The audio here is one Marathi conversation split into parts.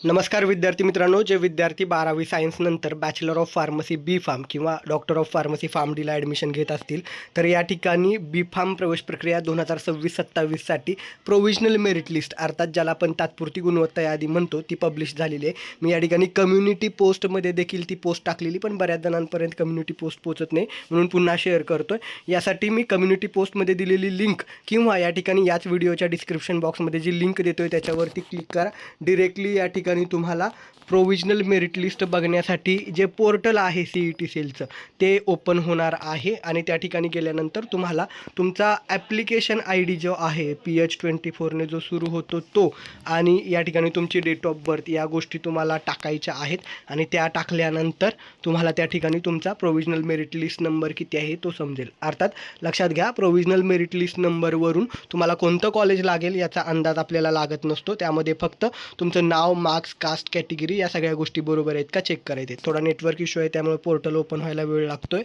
नमस्कार विद्यार्थी मित्रांनो, जे विद्यार्थी 12वी सायन्स नंतर bachelor of pharmacy B pharm किंवा डॉक्टर ऑफ फार्मसी फार्म डीला ॲडमिशन घेत असतील तर या ठिकाणी बी फार्म प्रवेश प्रक्रिया 2026-27साठी प्रोव्हिजनल मेरिट लिस्ट अर्थात ज्याला आपण तात्पुरती गुणवत्ता यादी म्हणतो ती पब्लिश झालेली आहे. मी या ठिकाणी कम्युनिटी पोस्टमध्ये देखील ती पोस्ट टाकलेली, पण बऱ्याच जणांपर्यंत कम्युनिटी पोस्ट पोहोचत नाही म्हणून पुन्हा शेअर करतोय. यासाठी मी कम्युनिटी पोस्टमध्ये दिलेली लिंक किंवा या ठिकाणी याच व्हिडिओच्या डिस्क्रिप्शन बॉक्समध्ये जी लिंक देतोय त्याच्यावरती क्लिक करा. डिरेक्टली या ठिकाणी तुम्हाला प्रोव्हिजनल मेरिट लिस्ट बघण्यासाठी जे पोर्टल आहे CET सेलचं ते ओपन होणार आहे आणि त्या ठिकाणी गेल्यानंतर तुम्हाला तुमचा ॲप्लिकेशन ID जो आहे PH24ने जो सुरू होतो तो आणि या ठिकाणी तुमची डेट ऑफ बर्थ या गोष्टी तुम्हाला टाकायच्या आहेत आणि त्या टाकल्यानंतर तुम्हाला त्या ठिकाणी तुमचा प्रोव्हिजनल मेरिट लिस्ट नंबर किती आहे तो समजेल. अर्थात लक्षात घ्या, प्रोव्हिजनल मेरिट लिस्ट नंबरवरून तुम्हाला कोणतं कॉलेज लागेल याचा अंदाज आपल्याला लागत नसतो. त्यामध्ये फक्त तुमचं नाव, मार्क्स, कास्ट, कॅटेगरी या सगळ्या गोष्टी बरोबर आहेत का चेक करायचे. थोडा नेटवर्क इश्यू आहे त्यामुळे पोर्टल ओपन व्हायला वेळ लागतोय.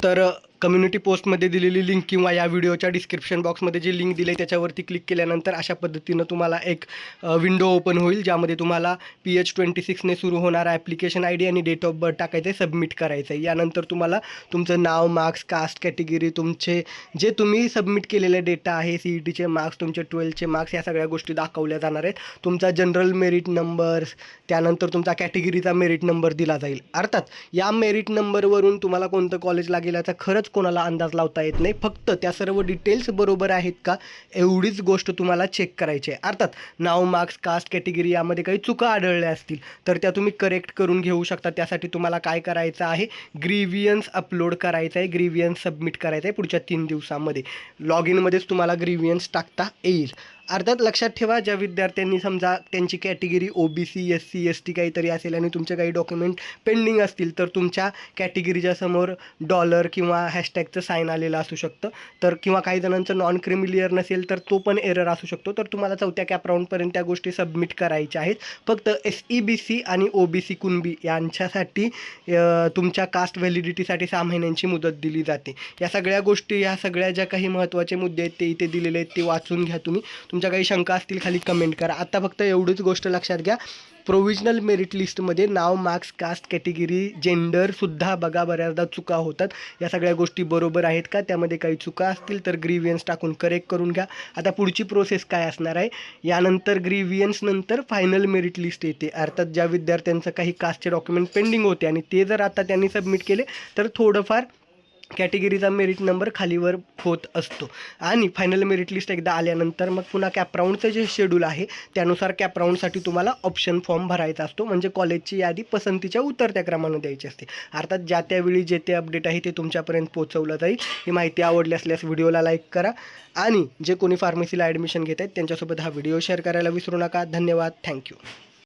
तर कम्युनिटी पोस्टमध्ये दिलेली लिंक किंवा या व्हिडिओच्या डिस्क्रिप्शन बॉक्समध्ये जी लिंक दिली आहे त्याच्यावरती क्लिक केल्यानंतर अशा पद्धतीनं तुम्हाला एक विंडो ओपन होईल ज्यामध्ये तुम्हाला PH26ने सुरू होणारा ॲप्लिकेशन ID आणि डेट ऑफ बर्थ टाकायचं आहे, सबमिट करायचं आहे. यानंतर तुम्हाला तुमचं नाव, मार्क्स, कास्ट, कॅटेगरी, तुमचे जे तुम्ही सबमिट केलेले डेटा आहे, CETचे मार्क्स, तुमचे 12चे मार्क्स या सगळ्या गोष्टी दाखवल्या जाणार आहेत. तुमचा जनरल मेरिट नंबर, त्यानंतर तुमचा कॅटेगरीचा मेरिट नंबर दिला जाईल. अर्थात या मेरिट नंबरवरून तुम्हाला कोणतं कॉलेज लागेल याचा खरंच कोणाला अंदाज लावता येत नाही. फक्त त्या सर्व डिटेल्स बरोबर आहेत का एवढीच गोष्ट तुम्हाला चेक करायची आहे. अर्थात नाव, मार्क्स, कास्ट, कॅटेगरी यामध्ये काही चुका आढळल्या असतील तर त्या तुम्ही करेक्ट करून घेऊ शकता. त्यासाठी तुम्हाला काय करायचं आहे, ग्रीव्हियन्स अपलोड करायचं आहे, ग्रीव्हियन्स सबमिट करायचं आहे पुढच्या 3 दिवसामध्ये. लॉग इनमध्येच तुम्हाला ग्रीव्हियन्स टाकता येईल. अर्थात लक्षात ठेवा, ज्या विद्यार्थ्यांनी समजा त्यांची कॅटेगरी OBC, SC, ST काहीतरी असेल आणि तुमचे काही डॉक्युमेंट पेंडिंग असतील तर तुमच्या कॅटेगरीच्या समोर डॉलर किंवा हॅशटॅगचं साईन आलेलं असू शकतं. तर किंवा काही जणांचं नॉन क्रिमिलियर नसेल तर तो पण एरर असू शकतो. तर तुम्हाला 4थ्या कॅप राऊंडपर्यंत त्या गोष्टी सबमिट करायच्या आहेत. फक्त SEBC आणि OBC कुणबी यांच्यासाठी तुमच्या कास्ट व्हॅलिडिटीसाठी 6 महिन्यांची मुदत दिली जाते. या सगळ्या गोष्टी, या सगळ्या ज्या काही महत्त्वाचे मुद्दे आहेत ते इथे दिलेले आहेत, ते वाचून घ्या तुम्ही. तुमच्या काही शंका असतील खाली कमेंट करा. आता फक्त एवढीच गोष्ट लक्षात घ्या, प्रोव्हिजनल मेरिट लिस्टमध्ये नाव, मार्क्स, कास्ट, कॅटेगरी, जेंडरसुद्धा बघा बऱ्याचदा चुका होतात. या सगळ्या गोष्टी बरोबर आहेत का, त्यामध्ये काही चुका असतील तर ग्रीव्हियन्स टाकून करेक्ट करून घ्या. आता पुढची प्रोसेस काय असणार आहे, यानंतर ग्रीव्हियन्स नंतर फायनल मेरिट लिस्ट येते. अर्थात ज्या विद्यार्थ्यांचं काही कास्टचे डॉक्युमेंट पेंडिंग होते आणि ते जर आता त्यांनी सबमिट केले तर थोडंफार कॅटेगरीचा मेरिट नंबर खालीवर होत असतो आणि फायनल मेरिट लिस्ट एकदा आल्यानंतर मग पुन्हा कॅप राऊंडचं जे शेड्यूल आहे त्यानुसार कॅप राऊंडसाठी तुम्हाला ऑप्शन फॉर्म भरायचा असतो. म्हणजे कॉलेजची यादी पसंतीच्या उतरत्या क्रमानं द्यायची असते. अर्थात ज्या त्यावेळी जे ते अपडेट आहे ते तुमच्यापर्यंत पोहोचवलं जाईल. ही माहिती आवडली असल्यास व्हिडिओला लाईक करा आणि जे कोणी फार्मसीला ॲडमिशन घेत आहेत त्यांच्यासोबत हा व्हिडिओ शेअर करायला विसरू नका. धन्यवाद. थँक्यू.